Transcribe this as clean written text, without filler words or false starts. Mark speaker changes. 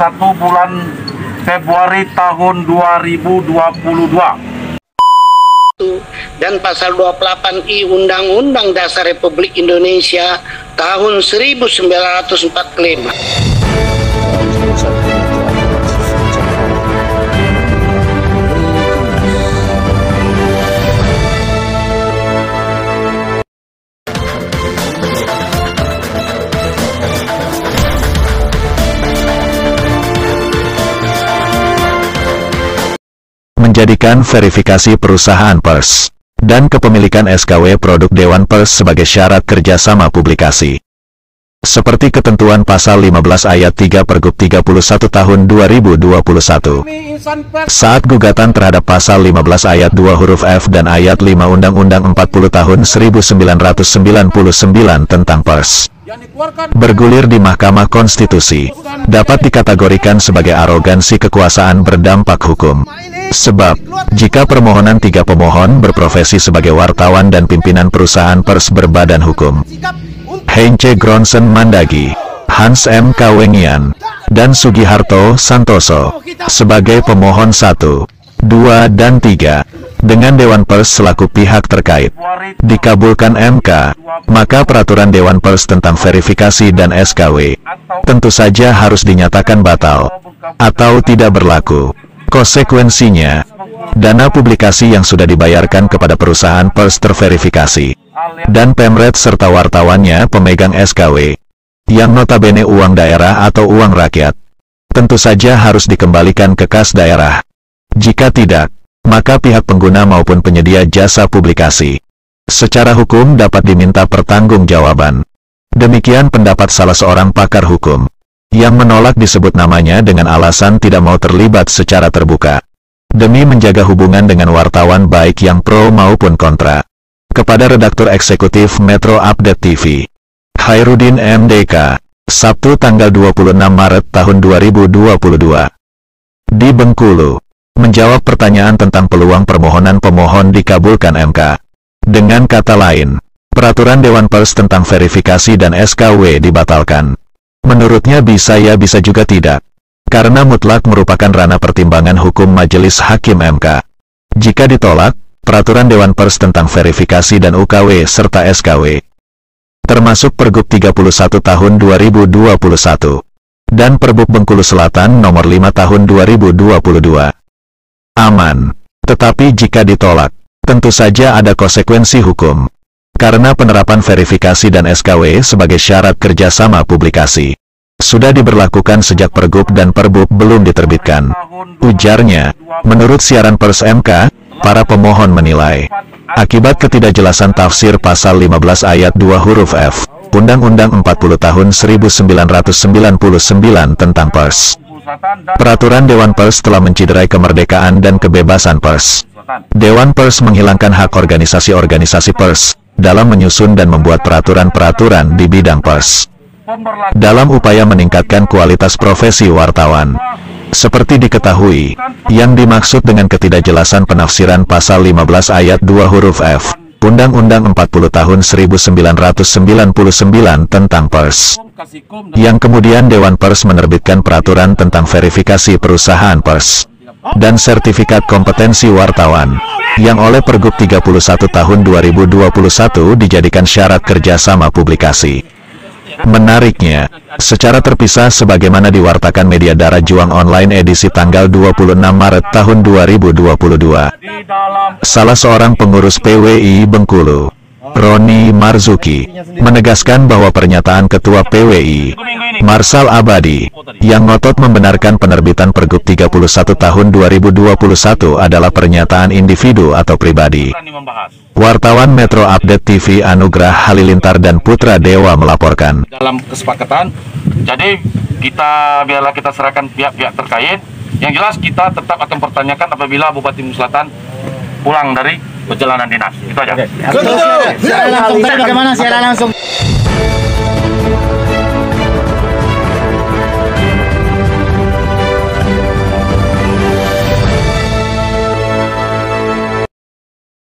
Speaker 1: 1 bulan Februari tahun 2022.
Speaker 2: Dan pasal 28I Undang-Undang Dasar Republik Indonesia tahun 1945.
Speaker 3: Menjadikan verifikasi perusahaan pers dan kepemilikan SKW produk Dewan Pers sebagai syarat kerjasama publikasi. Seperti ketentuan pasal 15 ayat 3 Pergub 31 tahun 2021. Saat gugatan terhadap pasal 15 ayat 2 huruf F dan ayat 5 Undang-Undang 40 tahun 1999 tentang pers bergulir di Mahkamah Konstitusi, dapat dikategorikan sebagai arogansi kekuasaan berdampak hukum. Sebab, jika permohonan 3 pemohon berprofesi sebagai wartawan dan pimpinan perusahaan pers berbadan hukum, Heince Gronsen Mandagi, Hans M. Kawengian, dan Sugiharto Santoso, sebagai pemohon 1, 2, dan 3, dengan Dewan Pers selaku pihak terkait, dikabulkan MK, maka peraturan Dewan Pers tentang verifikasi dan SKW, tentu saja harus dinyatakan batal, atau tidak berlaku. Konsekuensinya, dana publikasi yang sudah dibayarkan kepada perusahaan pers terverifikasi, dan Pemret serta wartawannya pemegang SKW, yang notabene uang daerah atau uang rakyat, tentu saja harus dikembalikan ke kas daerah. Jika tidak, maka pihak pengguna maupun penyedia jasa publikasi, secara hukum dapat diminta pertanggungjawaban. Demikian pendapat salah seorang pakar hukum, yang menolak disebut namanya dengan alasan tidak mau terlibat secara terbuka, demi menjaga hubungan dengan wartawan baik yang pro maupun kontra. Kepada Redaktur Eksekutif Metro Update TV, Khairuddin MDK, Sabtu tanggal 26 Maret tahun 2022. Di Bengkulu, menjawab pertanyaan tentang peluang permohonan pemohon dikabulkan MK. Dengan kata lain, peraturan Dewan Pers tentang verifikasi dan SKW dibatalkan. Menurutnya bisa ya bisa juga tidak, karena mutlak merupakan ranah pertimbangan hukum Majelis Hakim MK. Jika ditolak, peraturan Dewan Pers tentang verifikasi dan UKW serta SKW, termasuk Pergub 31 tahun 2021, dan Perbub Bengkulu Selatan nomor 5 tahun 2022, aman. Tetapi jika ditolak, tentu saja ada konsekuensi hukum, karena penerapan verifikasi dan SKW sebagai syarat kerjasama publikasi sudah diberlakukan sejak Pergub dan Perbub belum diterbitkan. Ujarnya, menurut siaran pers MK, para pemohon menilai, akibat ketidakjelasan tafsir pasal 15 ayat 2 huruf F, Undang-Undang 40 tahun 1999 tentang pers, peraturan Dewan Pers telah menciderai kemerdekaan dan kebebasan pers. Dewan Pers menghilangkan hak organisasi-organisasi pers dalam menyusun dan membuat peraturan-peraturan di bidang pers, dalam upaya meningkatkan kualitas profesi wartawan. Seperti diketahui, yang dimaksud dengan ketidakjelasan penafsiran pasal 15 ayat 2 huruf F, Undang-Undang 40 tahun 1999 tentang pers, yang kemudian Dewan Pers menerbitkan peraturan tentang verifikasi perusahaan pers dan sertifikat kompetensi wartawan, yang oleh Pergub 31 tahun 2021 dijadikan syarat kerjasama publikasi. Menariknya, secara terpisah sebagaimana diwartakan media Dara Juang Online edisi tanggal 26 Maret tahun 2022, salah seorang pengurus PWI Bengkulu, Roni Marzuki, menegaskan bahwa pernyataan Ketua PWI, Marsal Abadi, yang ngotot membenarkan penerbitan Pergub 31 tahun 2021 adalah pernyataan individu atau pribadi. Wartawan Metro Update TV Anugrah Halilintar dan Putra Dewa melaporkan.
Speaker 1: Dalam kesepakatan, jadi biarlah kita serahkan pihak-pihak terkait. Yang jelas kita tetap akan pertanyakan apabila Bupati Selatan pulang dari perjalanan dinas. Itu aja.
Speaker 4: Bagaimana siaran langsung?